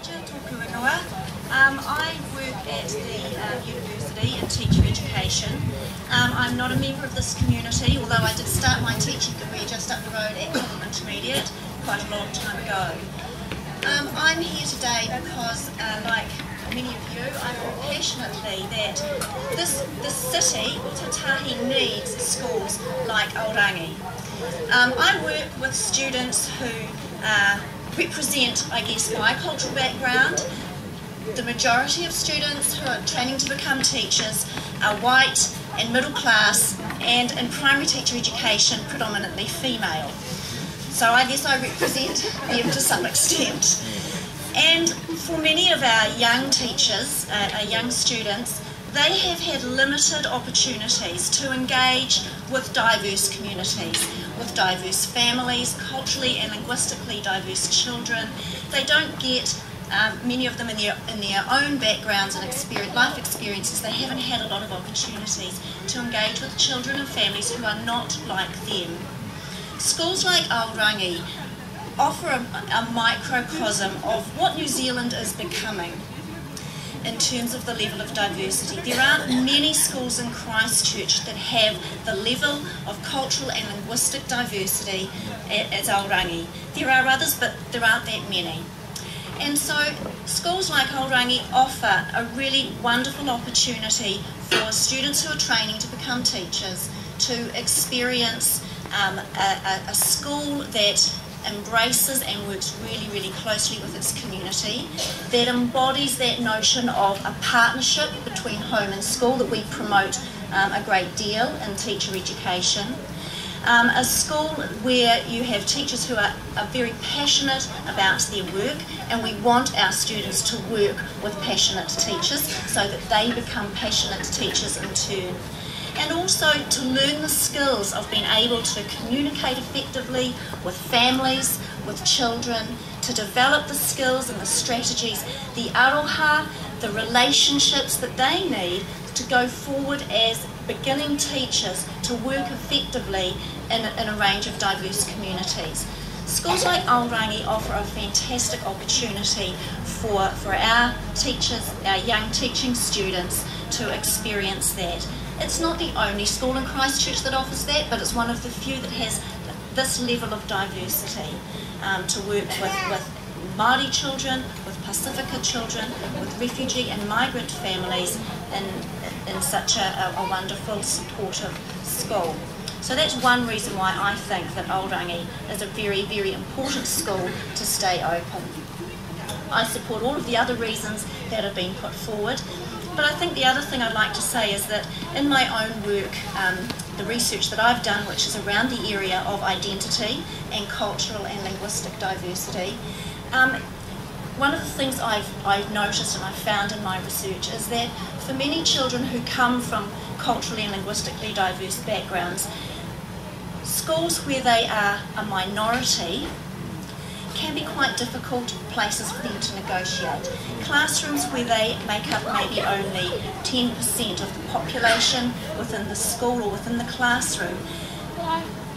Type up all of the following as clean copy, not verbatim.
Major, tōku ingoa. I work at the university in teacher education. I'm not a member of this community, although I did start my teaching career just up the road at Consultation Intermediate quite a long time ago. I'm here today because, like many of you, I feel passionately that this city, Tahi, needs schools like Aorangi. I work with students who represent, I guess, my cultural background. The majority of students who are training to become teachers are white and middle class, and in primary teacher education predominantly female. So I guess I represent them to some extent. And for many of our young teachers, our young students, they have had limited opportunities to engage with diverse communities, with diverse families, culturally and linguistically diverse children. They don't get, many of them in their own backgrounds and life experiences, they haven't had a lot of opportunities to engage with children and families who are not like them. Schools like Aorangi offer a microcosm of what New Zealand is becoming in terms of the level of diversity. There aren't many schools in Christchurch that have the level of cultural and linguistic diversity as Aorangi. There are others, but there aren't that many. And so schools like Aorangi offer a really wonderful opportunity for students who are training to become teachers to experience a school that embraces and works really, really closely with its community, that embodies that notion of a partnership between home and school that we promote a great deal in teacher education. A school where you have teachers who are very passionate about their work, and we want our students to work with passionate teachers so that they become passionate teachers in turn. And also to learn the skills of being able to communicate effectively with families, with children, to develop the skills and the strategies, the aroha, the relationships that they need to go forward as beginning teachers to work effectively in a range of diverse communities. Schools like Aorangi offer a fantastic opportunity for our teachers, our young teaching students, to experience that. It's not the only school in Christchurch that offers that, but it's one of the few that has this level of diversity to work with Māori children, with Pasifika children, with refugee and migrant families in such a wonderful, supportive school. So that's one reason why I think that Aorangi is a very, very important school to stay open. I support all of the other reasons that have been put forward. But I think the other thing I'd like to say is that in my own work, the research that I've done, which is around the area of identity and cultural and linguistic diversity, one of the things I've noticed and I've found in my research is that for many children who come from culturally and linguistically diverse backgrounds, schools where they are a minority can be quite difficult places for them to negotiate. Classrooms where they make up maybe only 10% of the population within the school or within the classroom,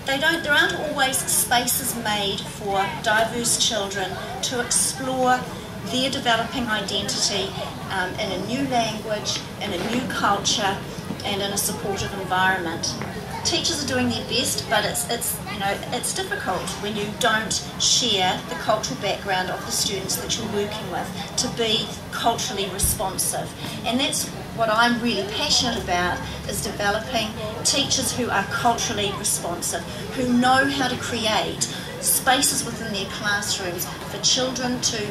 there aren't always spaces made for diverse children to explore their developing identity in a new language, in a new culture, and in a supportive environment. Teachers are doing their best, but it's difficult when you don't share the cultural background of the students that you're working with to be culturally responsive. And that's what I'm really passionate about, is developing teachers who are culturally responsive, who know how to create spaces within their classrooms for children to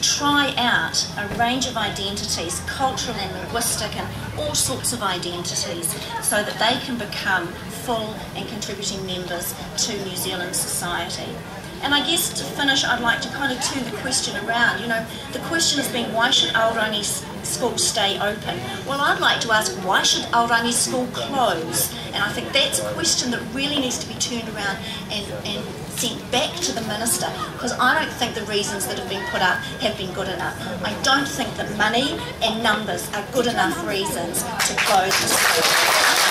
try out a range of identities, cultural and linguistic and all sorts of identities, so that they can become full and contributing members to New Zealand society. And I guess to finish, I'd like to kind of turn the question around. The question has been, why should Aorangi School stay open? Well, I'd like to ask, why should Aorangi School close? And I think that's a question that really needs to be turned around and sent back to the Minister, because I don't think the reasons that have been put up have been good enough. I don't think that money and numbers are good enough reasons to close the school.